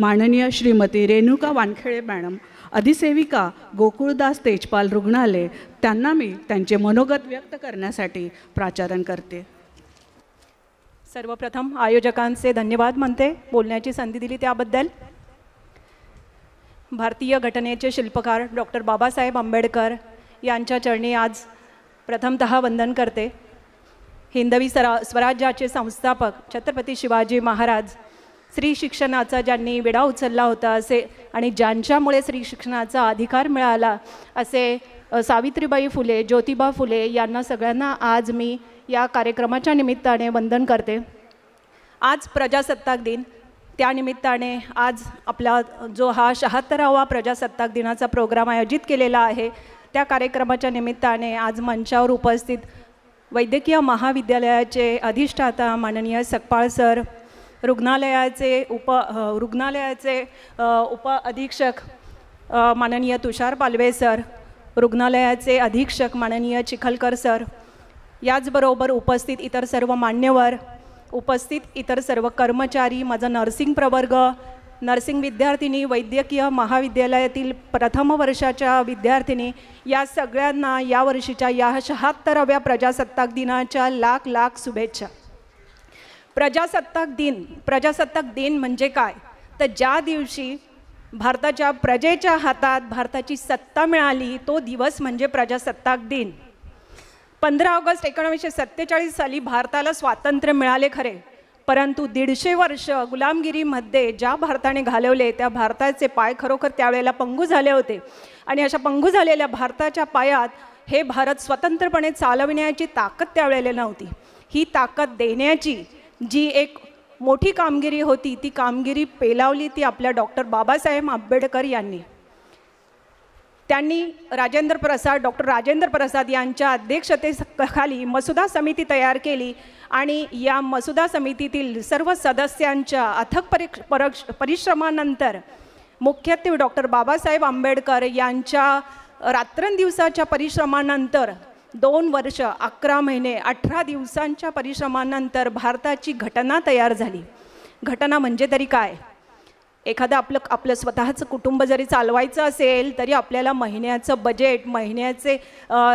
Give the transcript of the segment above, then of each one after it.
माननीय श्रीमती रेणुका वानखेडे मॅडम, अधिसेविका गोकुळदास तेजपाल रुग्णालय, त्यांना मी त्यांचे मनोगत व्यक्त करण्यासाठी प्राचारण करते. सर्वप्रथम आयोजकांचे धन्यवाद म्हणते बोलण्याची संधी दिली त्याबद्दल. भारतीय घटनेचे शिल्पकार डॉक्टर बाबासाहेब आंबेडकर यांच्या चरणी आज प्रथमतः वंदन करते. हिंदवी स्वराज्याचे संस्थापक छत्रपती शिवाजी महाराज स्त्री शिक्षणाचा ज्यांनी विडा उचलला होता असे आणि ज्यांच्यामुळे स्त्री शिक्षणाचा अधिकार मिळाला असे सावित्रीबाई फुले, ज्योतिबा फुले यांना सगळ्यांना आज मी या कार्यक्रमाच्या निमित्ताने वंदन करते. आज प्रजासत्ताक दिन, त्यानिमित्ताने आज आपला जो हा 76वा प्रजासत्ताक दिनाचा प्रोग्राम आयोजित केलेला आहे, त्या कार्यक्रमाच्या निमित्ताने आज मंचावर उपस्थित वैद्यकीय महाविद्यालयाचे अधिष्ठाता माननीय सकपाळ सर, रुग्णालयाचे उप अधीक्षक माननीय तुषार पालवे सर, रुग्णालयाचे अधीक्षक माननीय चिखलकर सर, याचबरोबर उपस्थित इतर सर्व मान्यवर, उपस्थित इतर सर्व कर्मचारी, माझा नर्सिंग प्रवर्ग, नर्सिंग विद्यार्थिनी, वैद्यकीय महाविद्यालयातील प्रथम वर्षाच्या विद्यार्थिनी, या सगळ्यांना यावर्षीच्या या 76व्या प्रजासत्ताक दिनाच्या लाख लाख शुभेच्छा. प्रजासत्ताक दिन म्हणजे काय, तर ज्या दिवशी भारताच्या प्रजेच्या हातात भारताची सत्ता मिळाली तो दिवस म्हणजे प्रजासत्ताक दिन. 15 ऑगस्ट 1947 साली भारताला स्वातंत्र्य मिळाले खरे, परंतु 150 वर्ष गुलामगिरीमध्ये ज्या भारताने घालवले त्या भारताचे पाय खरोखर त्यावेळेला पंगू झाले होते. आणि अशा पंगू झालेल्या भारताच्या पायात हे भारत स्वतंत्रपणे चालविण्याची ताकद त्यावेळेला नव्हती. ही ताकद देण्याची जी एक मोठी कामगिरी होती, ती कामगिरी पेलावली ती आपल्या डॉक्टर बाबासाहेब आंबेडकर यांनी. त्यांनी डॉक्टर राजेंद्र प्रसाद यांच्या अध्यक्षतेखाली मसुदा समिती तयार केली आणि या मसुदा समितीतील सर्व सदस्यांच्या अथक परिश्रमानंतर, मुख्यत्वे डॉक्टर बाबासाहेब आंबेडकर यांच्या रात्रंदिवसाच्या परिश्रमानंतर 2 वर्ष 11 महिने 18 दिवसांच्या परिश्रमानंतर भारताची घटना तयार झाली. घटना म्हणजे तरी काय, एखादं आपलं स्वतःचं कुटुंब जरी चालवायचं असेल तरी आपल्याला महिन्याचं बजेट, महिन्याचे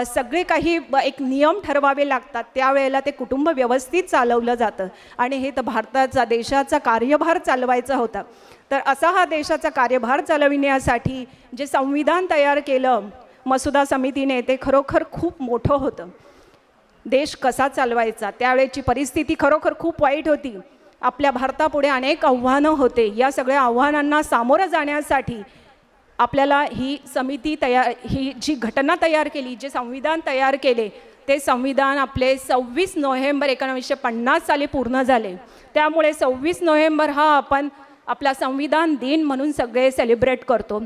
सगळे काही एक नियम ठरवावे लागतात. त्यावेळेला ते कुटुंब व्यवस्थित चालवलं जातं आणि हे तर भारताचा, देशाचा कार्यभार चालवायचा होता. तर असा हा देशाचा कार्यभार चालविण्यासाठी जे संविधान तयार केलं मसुदा समितीने, ते खरोखर खूप मोठं होतं. देश कसा चालवायचा, त्यावेळेची परिस्थिती खरोखर खूप वाईट होती. आपल्या भारतापुढे अनेक आव्हानं होते. या सगळ्या आव्हानांना सामोरं जाण्यासाठी आपल्याला ही जी घटना तयार केली, जे संविधान तयार केले, ते संविधान आपले 26 नोव्हेंबर 1950 साली पूर्ण झाले. त्यामुळे 26 नोव्हेंबर हा आपण आपला संविधान दिन म्हणून सगळे सेलिब्रेट करतो.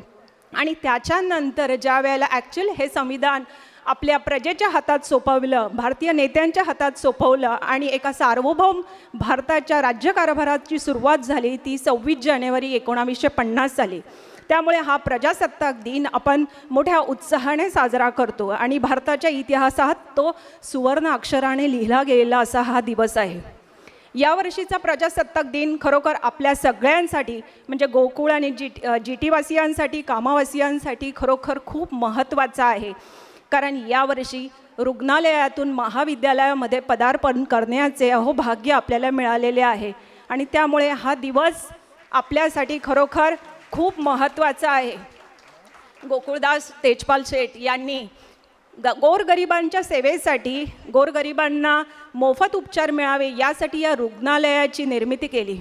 आणि त्याच्यानंतर ज्या वेळेला ॲक्च्युअल हे संविधान आपल्या प्रजेच्या हातात सोपवलं, भारतीय नेत्यांच्या हातात सोपवलं आणि एका सार्वभौम भारताच्या राज्यकारभाराची सुरुवात झाली, ती 26 जानेवारी 1950 साली. त्यामुळे हा प्रजासत्ताक दिन आपण मोठ्या उत्साहाने साजरा करतो आणि भारताच्या इतिहासात तो सुवर्ण अक्षराने लिहिला गेलेला असा हा दिवस आहे. यावर्षीचा प्रजासत्ताक दिन खरोखर आपल्या सगळ्यांसाठी म्हणजे गोकुळ आणि GT वासियांसाठी, कामावासियांसाठी खरोखर खूप महत्त्वाचा आहे. कारण यावर्षी रुग्णालयातून महाविद्यालयामध्ये पदार्पण करण्याचे अहोभाग्य आपल्याला मिळालेले आहे आणि त्यामुळे हा दिवस आपल्यासाठी खरोखर खूप महत्त्वाचा आहे. गोकुळदास तेजपाल शेठ यांनी गोरगरिबांच्या सेवेसाठी, गोरगरिबांना मोफत उपचार मिळावे यासाठी या रुग्णालयाची निर्मिती केली.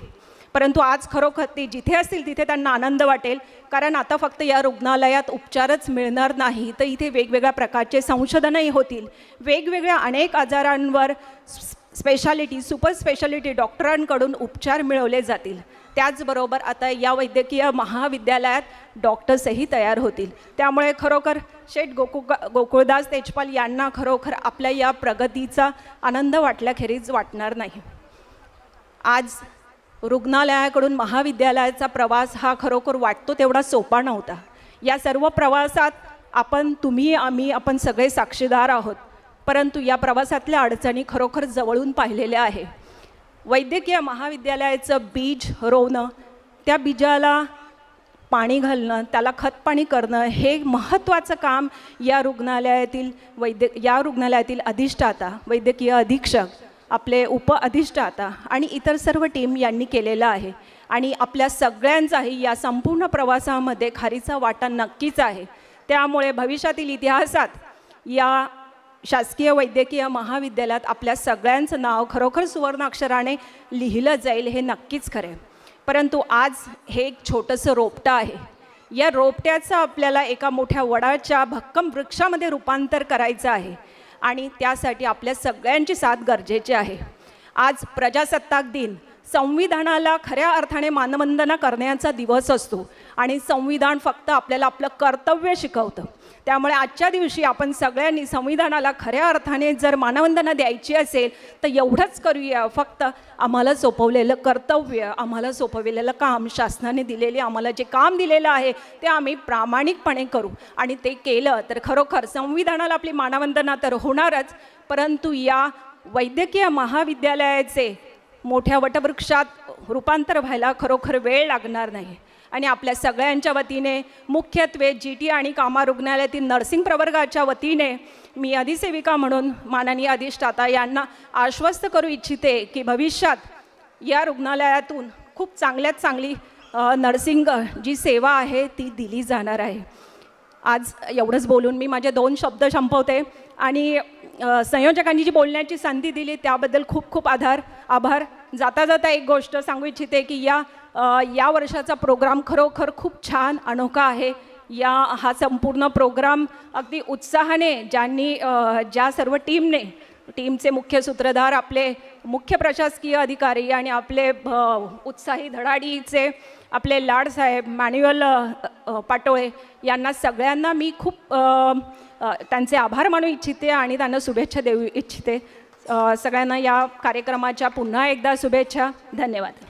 परंतु आज खरोखर ते जिथे असतील तिथे त्यांना आनंद वाटेल, कारण आता फक्त या रुग्णालयात उपचारच मिळणार नाही, तर इथे वेगवेगळ्या प्रकारचे संशोधनही होतील. वेगवेगळ्या अनेक आजारांवर स्पेशालिटी, सुपर स्पेशालिटी डॉक्टरांकडून उपचार मिळवले जातील. त्याचबरोबर आता या वैद्यकीय महाविद्यालयात डॉक्टर्सही तयार होतील. त्यामुळे खरोखर शेठ गोकुळदास तेजपाल यांना खरोखर आपल्या या प्रगतीचा आनंद वाटल्याखेरीज वाटणार नाही. आज रुग्णालयाकडून महाविद्यालयाचा प्रवास हा खरोखर वाटतो तेवढा सोपा नव्हता. या सर्व प्रवासात तुम्ही, आम्ही, आपण सगळे साक्षीदार आहोत. परंतु या प्रवासातल्या अडचणी खरोखर जवळून पाहिलेल्या आहे. वैद्यकीय महाविद्यालयाचं बीज रोवणं त्या बीजाला पाणी घालणं, त्याला खतपाणी करणं हे महत्त्वाचं काम या रुग्णालयातील अधिष्ठाता, वैद्यकीय अधीक्षक, आपले उपअधिष्ठाता आणि इतर सर्व टीम यांनी केलेलं आहे. आणि आपल्या सगळ्यांचाही या संपूर्ण प्रवासामध्ये खारीचा वाटा नक्कीच आहे. त्यामुळे भविष्यातील इतिहासात या शासकीय वैद्यकीय महाविद्यालयात आपल्या सगळ्यांचं नाव खरोखर सुवर्णाक्षराने लिहिलं जाईल हे नक्कीच खरं आहे. परंतु आज हे एक छोटंसं रोपटं आहे. या रोपट्याचं आपल्याला एका मोठ्या वडाच्या भक्कम वृक्षामध्ये रूपांतर करायचं आहे आणि त्यासाठी आपल्या सगळ्यांची साथ गरजेची आहे. आज प्रजासत्ताक दिन संविधानाला खऱ्या अर्थाने मानवंदना करण्याचा दिवस असतो आणि संविधान फक्त आपल्याला आपलं कर्तव्य शिकवतं. त्यामुळे आजच्या दिवशी आपण सगळ्यांनी संविधानाला खऱ्या अर्थाने जर मानवंदना द्यायची असेल तर एवढंच करूया, फक्त आम्हाला सोपवलेलं कर्तव्य, आम्हाला सोपवलेलं काम, शासनाने दिलेले आम्हाला जे काम दिलेलं आहे ते आम्ही प्रामाणिकपणे करू. आणि ते केलं तर खरोखर संविधानाला आपली मानवंदना तर होणारच, परंतु या वैद्यकीय महाविद्यालयाचे मोठ्या वटवृक्षात रूपांतर व्हायला खरोखर वेळ लागणार नाही. आणि आपल्या सगळ्यांच्या वतीने, मुख्यत्वे GT आणि कामा रुग्णालयातील नर्सिंग प्रवर्गाच्या वतीने मी अधिसेविका म्हणून माननीय अधिष्ठाता यांना आश्वस्त करू इच्छिते की भविष्यात या रुग्णालयातून खूप चांगल्यात चांगली नर्सिंग जी सेवा आहे ती दिली जाणार आहे. आज एवढंच बोलून मी माझे 2 शब्द संपवते आणि संयोजकांनी जी बोलण्याची संधी दिली त्याबद्दल खूप खूप आभार. जाता जाता एक गोष्ट सांगू इच्छिते की या वर्षाचा प्रोग्राम खरोखर खूप छान अनोखा आहे. हा संपूर्ण प्रोग्राम अगदी उत्साहाने ज्या सर्व टीमचे मुख्य सूत्रधार, आपले मुख्य प्रशासकीय अधिकारी आणि आपले उत्साही धडाडीचे आपले लाडसाहेब मॅन्युअल पाटोळे यांना सगळ्यांना मी खूप त्यांचे आभार मानू इच्छिते आणि त्यांना शुभेच्छा देऊ इच्छिते. सगळ्यांना या कार्यक्रमाच्या पुन्हा एकदा शुभेच्छा. धन्यवाद.